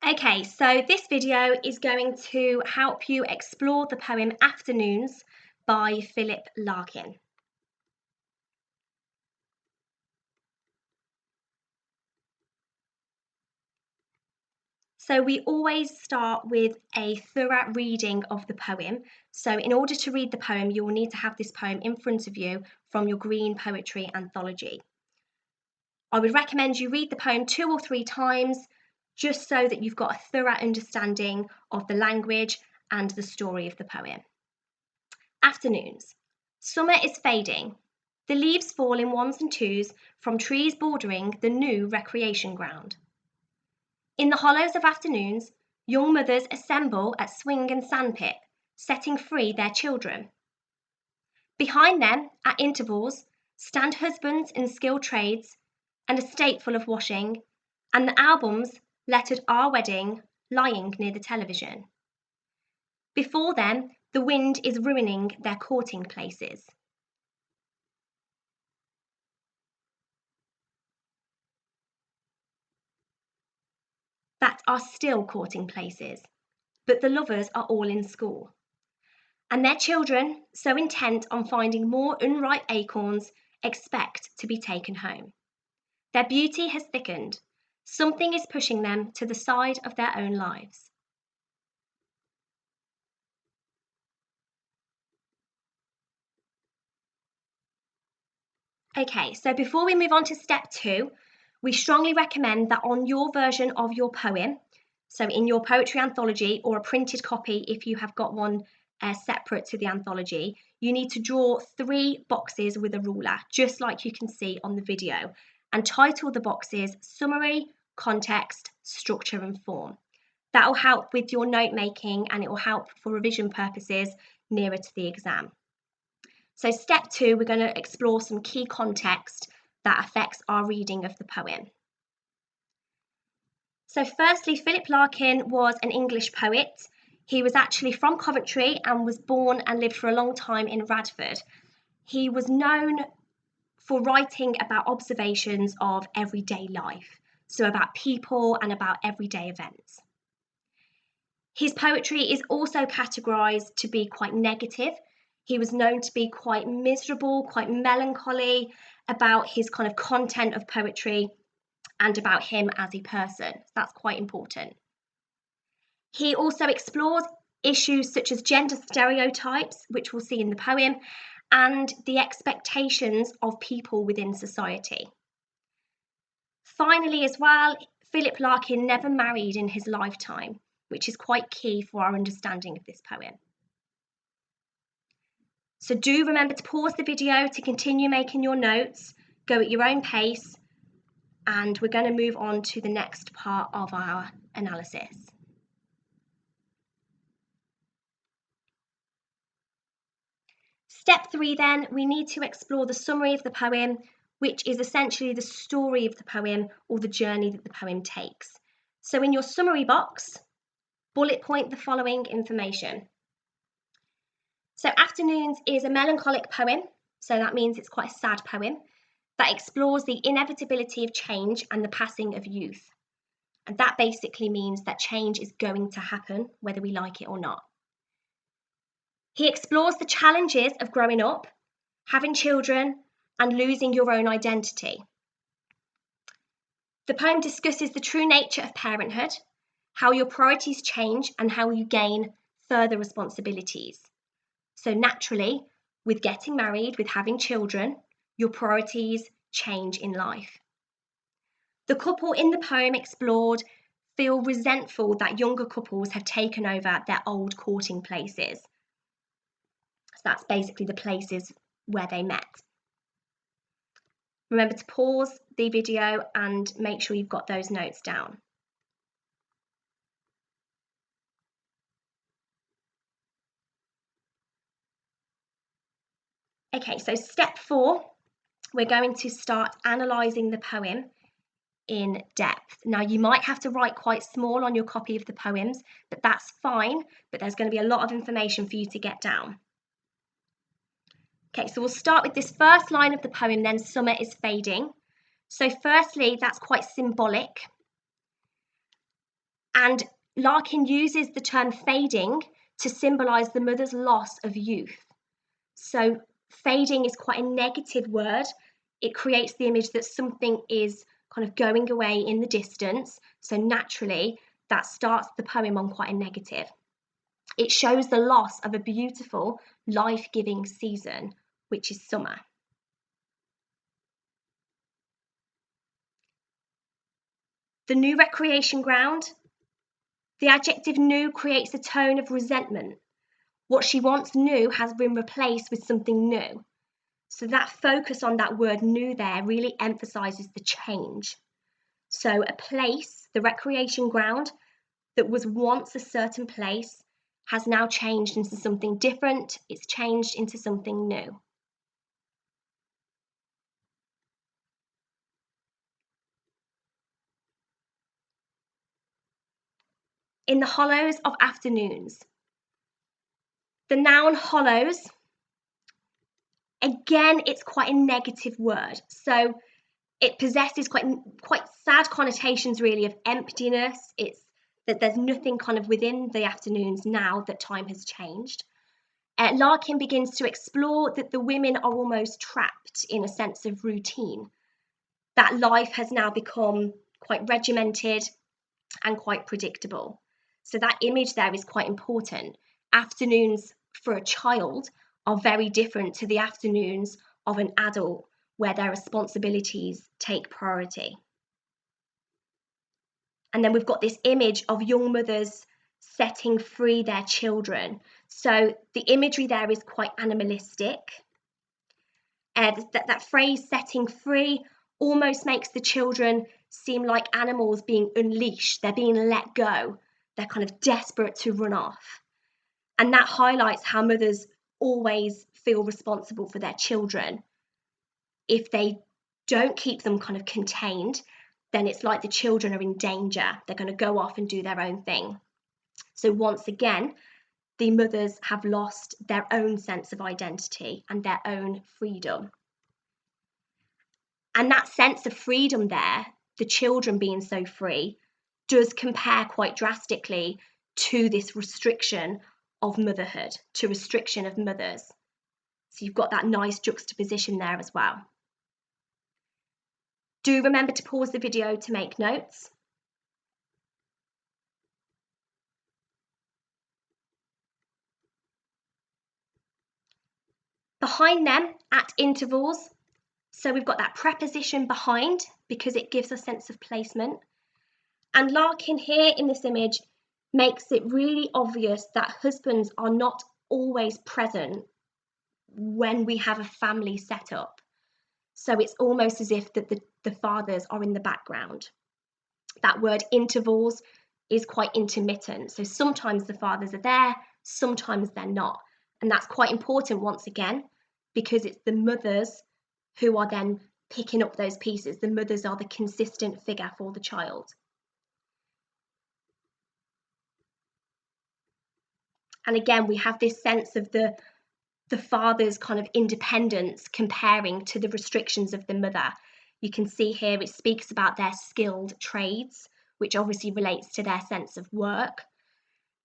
Okay, so this video is going to help you explore the poem Afternoons by Philip Larkin. So we always start with a thorough reading of the poem. So in order to read the poem, you will need to have this poem in front of you from your green poetry anthology. I would recommend you read the poem 2 or 3 times, just so that you've got a thorough understanding of the language and the story of the poem. Afternoons. Summer is fading. The leaves fall in ones and twos from trees bordering the new recreation ground. In the hollows of afternoons, young mothers assemble at swing and sandpit, setting free their children. Behind them, at intervals, stand husbands in skilled trades, an estate full of washing, and the albums lettered Our Wedding lying near the television. Before them, the wind is ruining their courting places. That are still courting places, but the lovers are all in school. And their children, so intent on finding more unripe acorns, expect to be taken home. Their beauty has thickened. Something is pushing them to the side of their own lives. Okay, so before we move on to step 2, we strongly recommend that on your version of your poem, so in your poetry anthology or a printed copy if you have got one separate to the anthology, you need to draw 3 boxes with a ruler, just like you can see on the video, and title the boxes Summary, Context, Structure and Form. That will help with your note making and it will help for revision purposes nearer to the exam. So step 2, we're going to explore some key context that affects our reading of the poem. So firstly, Philip Larkin was an English poet. He was actually from Coventry and was born and lived for a long time in Radford. He was known for writing about observations of everyday life, so about people and about everyday events. His poetry is also categorised to be quite negative. He was known to be quite miserable, quite melancholy about his kind of content of poetry and about him as a person. That's quite important. He also explores issues such as gender stereotypes, which we'll see in the poem, and the expectations of people within society. Finally, as well, Philip Larkin never married in his lifetime, which is quite key for our understanding of this poem. So do remember to pause the video to continue making your notes, go at your own pace, and we're going to move on to the next part of our analysis. Step 3 then, we need to explore the summary of the poem, which is essentially the story of the poem or the journey that the poem takes. So in your summary box, bullet point the following information. So Afternoons is a melancholic poem, so that means it's quite a sad poem, that explores the inevitability of change and the passing of youth. And that basically means that change is going to happen, whether we like it or not. He explores the challenges of growing up, having children, and losing your own identity. The poem discusses the true nature of parenthood, how your priorities change, and how you gain further responsibilities. So naturally, with getting married, with having children, your priorities change in life. The couple in the poem explored feel resentful that younger couples have taken over their old courting places. So that's basically the places where they met. Remember to pause the video and make sure you've got those notes down. Okay, so step 4, we're going to start analysing the poem in depth. Now, you might have to write quite small on your copy of the poems, but that's fine, but there's going to be a lot of information for you to get down. Okay, so we'll start with this first line of the poem then, summer is fading. So firstly, that's quite symbolic. And Larkin uses the term fading to symbolise the mother's loss of youth. So fading is quite a negative word. It creates the image that something is kind of going away in the distance. So naturally, that starts the poem on quite a negative. It shows the loss of a beautiful, life-giving season, which is summer. The new recreation ground. The adjective new creates a tone of resentment. What she once knew has been replaced with something new. So that focus on that word new there really emphasises the change. So a place, the recreation ground, that was once a certain place has now changed into something different. It's changed into something new. In the hollows of afternoons. The noun hollows, again, it's quite a negative word. So it possesses quite sad connotations really of emptiness. It's that there's nothing kind of within the afternoons now that time has changed. Larkin begins to explore that the women are almost trapped in a sense of routine, that life has now become quite regimented and quite predictable. So that image there is quite important. Afternoons for a child are very different to the afternoons of an adult where their responsibilities take priority. And then we've got this image of young mothers setting free their children. So the imagery there is quite animalistic. That phrase setting free almost makes the children seem like animals being unleashed. They're being let go. They're kind of desperate to run off. And that highlights how mothers always feel responsible for their children. If they don't keep them kind of contained, then it's like the children are in danger. They're going to go off and do their own thing. So once again, the mothers have lost their own sense of identity and their own freedom. And that sense of freedom there, the children being so free, does compare quite drastically to this restriction of motherhood, to restriction of mothers. So you've got that nice juxtaposition there as well. Do remember to pause the video to make notes. Behind them, at intervals, so we've got that preposition behind because it gives a sense of placement. And Larkin here in this image makes it really obvious that husbands are not always present when we have a family set up. So it's almost as if that the fathers are in the background. That word intervals is quite intermittent. So sometimes the fathers are there, sometimes they're not. And that's quite important once again, because it's the mothers who are then picking up those pieces. The mothers are the consistent figure for the child. And again, we have this sense of the father's kind of independence comparing to the restrictions of the mother. You can see here it speaks about their skilled trades, which obviously relates to their sense of work.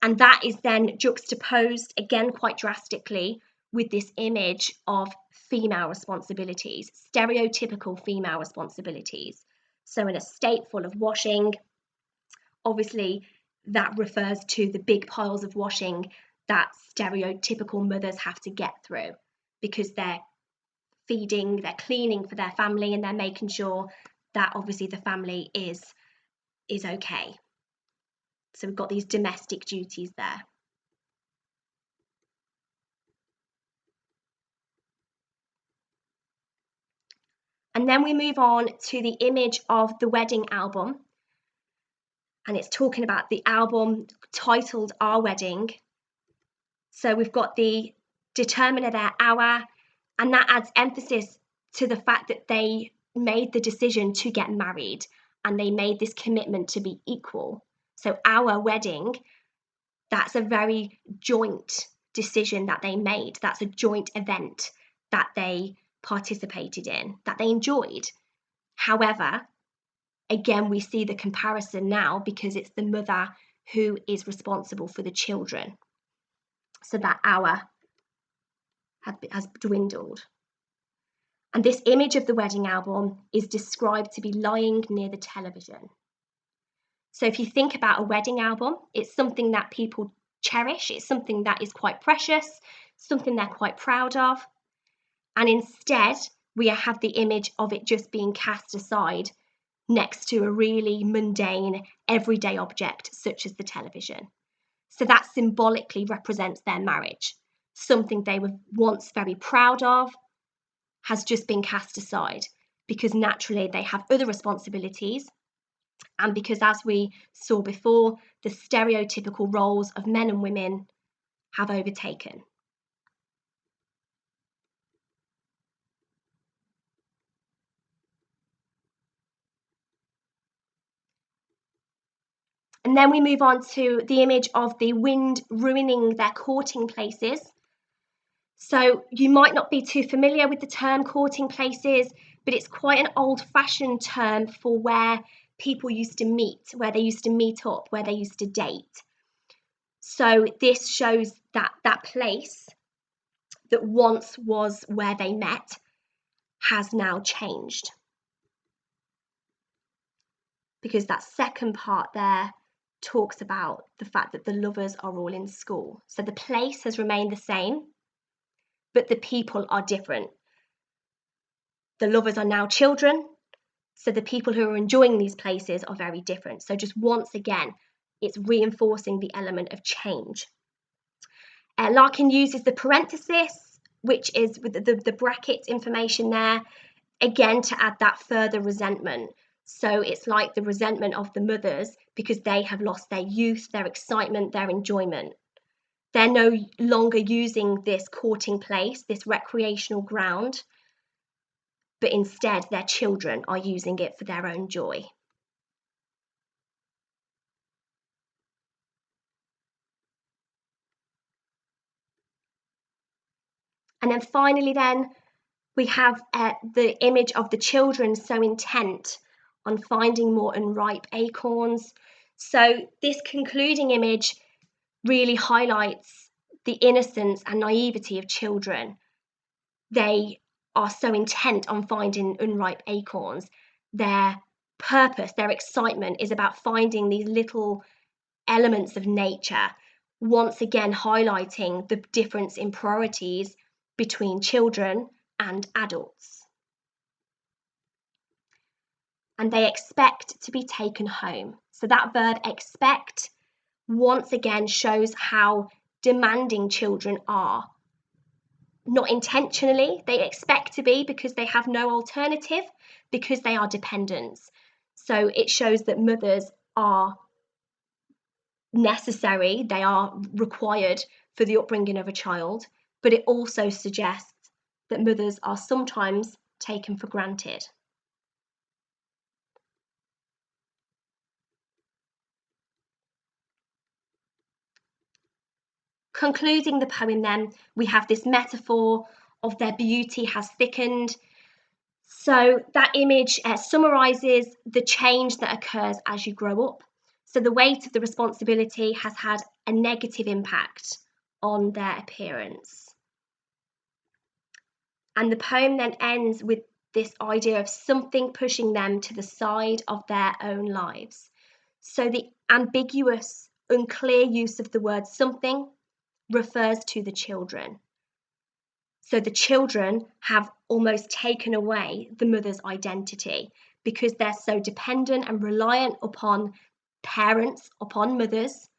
And that is then juxtaposed again quite drastically with this image of female responsibilities, stereotypical female responsibilities. So in a state full of washing, obviously that refers to the big piles of washing that stereotypical mothers have to get through because they're feeding, they're cleaning for their family, and they're making sure that obviously the family is okay. So we've got these domestic duties there. And then we move on to the image of the wedding album. And it's talking about the album titled Our Wedding. So we've got the determiner there, our, and that adds emphasis to the fact that they made the decision to get married and they made this commitment to be equal. So our wedding, that's a very joint decision that they made. That's a joint event that they participated in, that they enjoyed. However, again, we see the comparison now because it's the mother who is responsible for the children. So that hour has dwindled. And this image of the wedding album is described to be lying near the television. So if you think about a wedding album, it's something that people cherish, it's something that is quite precious, something they're quite proud of. And instead, we have the image of it just being cast aside next to a really mundane, everyday object, such as the television. So that symbolically represents their marriage. Something they were once very proud of has just been cast aside because naturally they have other responsibilities, and because, as we saw before, the stereotypical roles of men and women have overtaken. And then we move on to the image of the wind ruining their courting places. So you might not be too familiar with the term courting places, but it's quite an old-fashioned term for where people used to meet, where they used to meet up, where they used to date. So this shows that that place that once was where they met has now changed. Because that second part there talks about the fact that the lovers are all in school. So the place has remained the same, but the people are different. The lovers are now children, so the people who are enjoying these places are very different. So just once again, it's reinforcing the element of change. Larkin uses the parenthesis, which is with the bracket information there, again to add that further resentment. So it's like the resentment of the mothers because they have lost their youth, their excitement, their enjoyment. They're no longer using this courting place, this recreational ground, but instead their children are using it for their own joy. And then finally then, we have the image of the children so intent on finding more unripe acorns. So this concluding image really highlights the innocence and naivety of children. They are so intent on finding unripe acorns. Their purpose, their excitement is about finding these little elements of nature, once again highlighting the difference in priorities between children and adults. And they expect to be taken home. So that verb expect once again shows how demanding children are. Not intentionally, they expect to be because they have no alternative, because they are dependents. So it shows that mothers are necessary, they are required for the upbringing of a child, but it also suggests that mothers are sometimes taken for granted. Concluding the poem then, we have this metaphor of their beauty has thickened. So that image summarises the change that occurs as you grow up. So the weight of the responsibility has had a negative impact on their appearance. And the poem then ends with this idea of something pushing them to the side of their own lives. So the ambiguous, unclear use of the word something refers to the children. So the children have almost taken away the mother's identity because they're so dependent and reliant upon parents, upon mothers.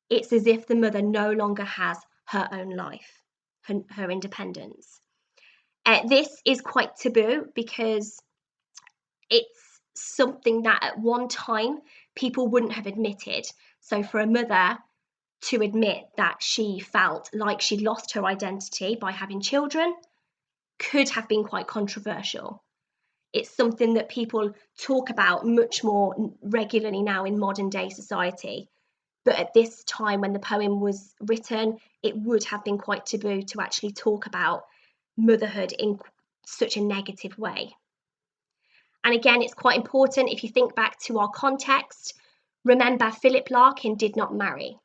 It's as if the mother no longer has her own life, her independence. This is quite taboo because it's something that at one time people wouldn't have admitted. So for a mother to admit that she felt like she'd lost her identity by having children could have been quite controversial. It's something that people talk about much more regularly now in modern day society. But at this time when the poem was written, it would have been quite taboo to actually talk about motherhood in such a negative way. And again, it's quite important if you think back to our context. Remember, Philip Larkin did not marry.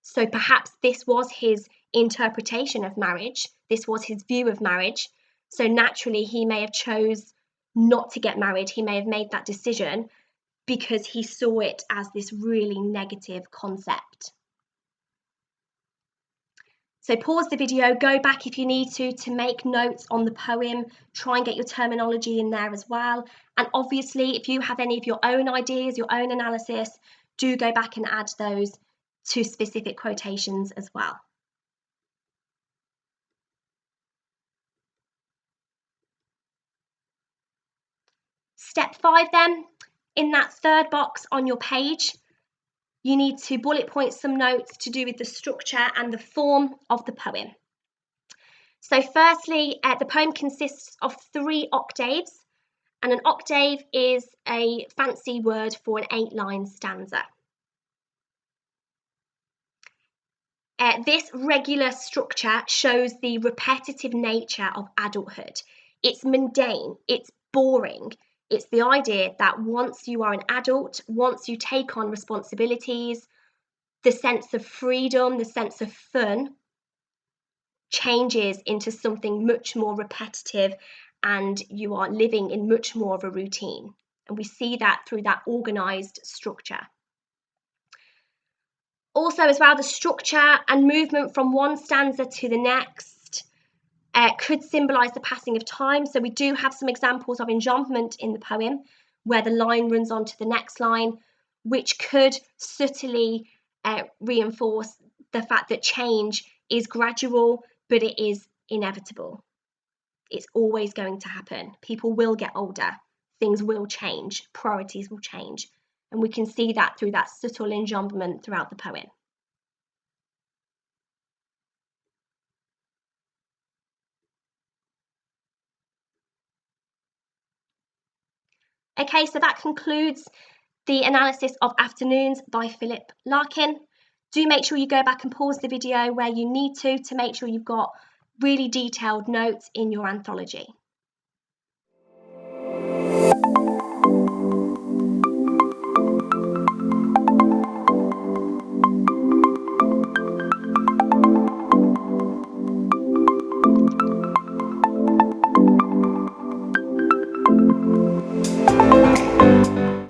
So perhaps this was his interpretation of marriage. This was his view of marriage. So naturally, he may have chose not to get married. He may have made that decision because he saw it as this really negative concept. So pause the video, go back if you need to make notes on the poem, try and get your terminology in there as well. And obviously, if you have any of your own ideas, your own analysis, do go back and add those to specific quotations as well. Step 5 then, in that third box on your page, you need to bullet point some notes to do with the structure and the form of the poem. So firstly, the poem consists of 3 octaves, and an octave is a fancy word for an 8-line stanza. This regular structure shows the repetitive nature of adulthood. It's mundane, it's boring. It's the idea that once you are an adult, once you take on responsibilities, the sense of freedom, the sense of fun changes into something much more repetitive, and you are living in much more of a routine. And we see that through that organised structure. Also as well, the structure and movement from one stanza to the next could symbolise the passing of time. So we do have some examples of enjambment in the poem where the line runs on to the next line, which could subtly reinforce the fact that change is gradual, but it is inevitable. It's always going to happen. People will get older, things will change, priorities will change. And we can see that through that subtle enjambment throughout the poem. Okay, so that concludes the analysis of Afternoons by Philip Larkin. Do make sure you go back and pause the video where you need to make sure you've got really detailed notes in your anthology.